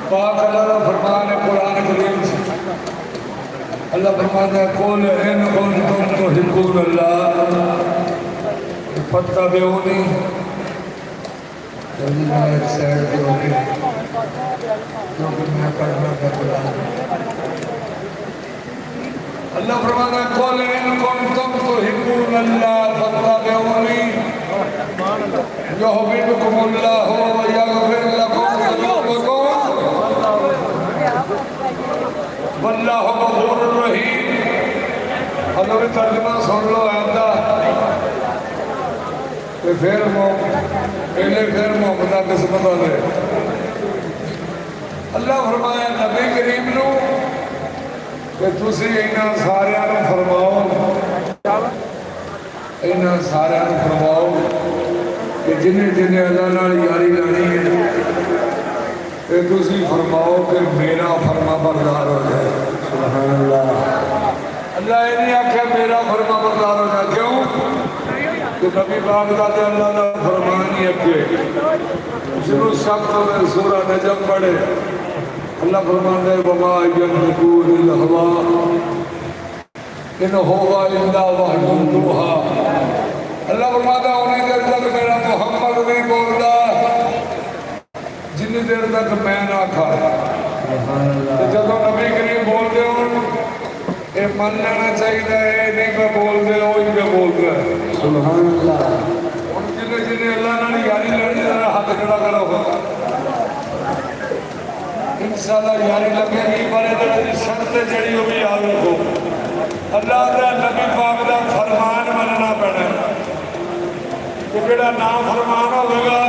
پاک اللہ کا فرمان ہے قرآن کریم سے. اللہ فرماتا ہے قُلْ إِن كُنتُمْ تُحِبُّونَ اللَّهَ فَاتَّبِعُونِي. جلدی میں ایک سیڈ پہ ہو کے کیونکہ میں پڑھنا کا قرآن. اللہ فرماتا ہے قُلْ إِن كُنتُمْ تُحِبُّونَ اللَّهَ فَاتَّبِعُونِي يُحْبِبْكُمُ اللَّهُ وَيَغْفِرْ لَكُمْ ذُنُوبَكُمْ واللہ غفور الرحیم. حضور ترجمہ سن لو آتا کہ پھر محمدہ قسمت والے. اللہ فرمایا نبی کریم نو کہ تسی انہاں ساریاں نو فرماؤ کہ کہ جنہیں جنہیں اللہ نال یاری لانی ہے کہ تسی فرماؤ کہ میرا فرما بردار ہو جائے. سبحان اللہ. اللہ یہ نہیں آکھے میرا فرما بردار ہو جائے. کیوں؟ کہ نبی پاک دا تے اللہ دا فرمان ہی اگے جنہوں سخت میں سورہ نجم پڑھے اللہ فرمان دے وما ينطق عن الهوى ان هو الا وحی یوحی. اللہ فرماتا ہے انہیں دیر تک میرا محمد نہیں بولتا جنہیں دیر تک میں نہ کھا. تو جب نبی کریم بولتے ہوں یہ من لینا چاہیے ہے نہیں میں بولتے ہوئی میں بولتا ہے. سبحان اللہ. ان جنہیں اللہ نے یاری لڑی ذرا ہاتھ کھڑا کرا ہوگا انشاءاللہ یاری لگے گی بڑے در شرط جڑی ہوئی یاد رکھو. اللہ دا نبی پاک دا فرمان مننا پڑے کہ جڑا نام فرمان ہوگا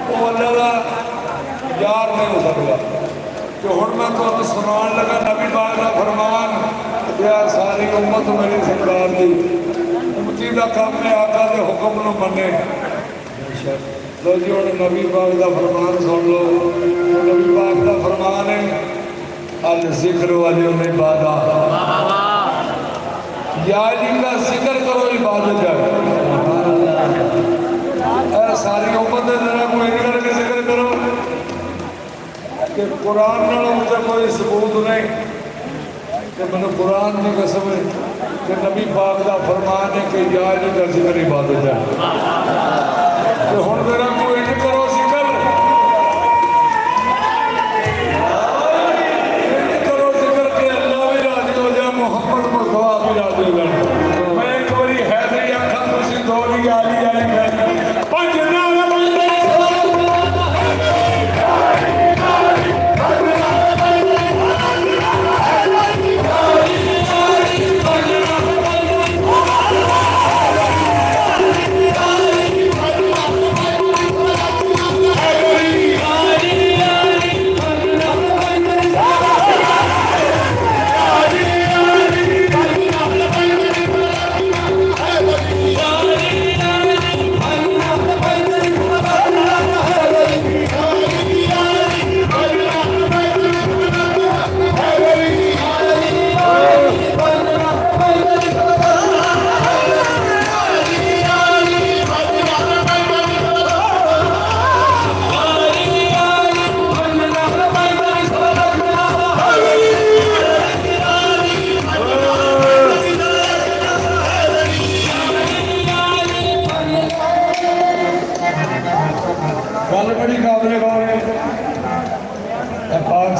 وہ اللہ دا یار نہیں ہو سکتا. کہ ہن میں تو سنان لگا نبی پاک دا فرمان یا ساری امت میری سرکار دی امتی دا کام میں آقا دے حکم نو منے. لو جی ہن نبی پاک دا فرمان سن لو. نبی پاک دا فرمان ہے الذکر والعبادہ یا جی کا ذکر کرو عبادت ہے. اے ساری امت ہے ذرا کوئی کر کے ذکر کرو کہ قرآن نالوں مجھے کوئی ثبوت نہیں کہ میں نے قرآن کی قسم ہے کہ نبی پاک دا فرمان ہے کہ یا جی کا ذکر عبادت ہے. کہ ہن ذرا کوئی کرو ذکر کرو ذکر کہ اللہ بھی راضی ہو جائے محمد مصطفیٰ بھی راضی ہو جائے. میں ایک باری حیدری آنکھاں تسی دوری آلی آلی میں پنجنا پاک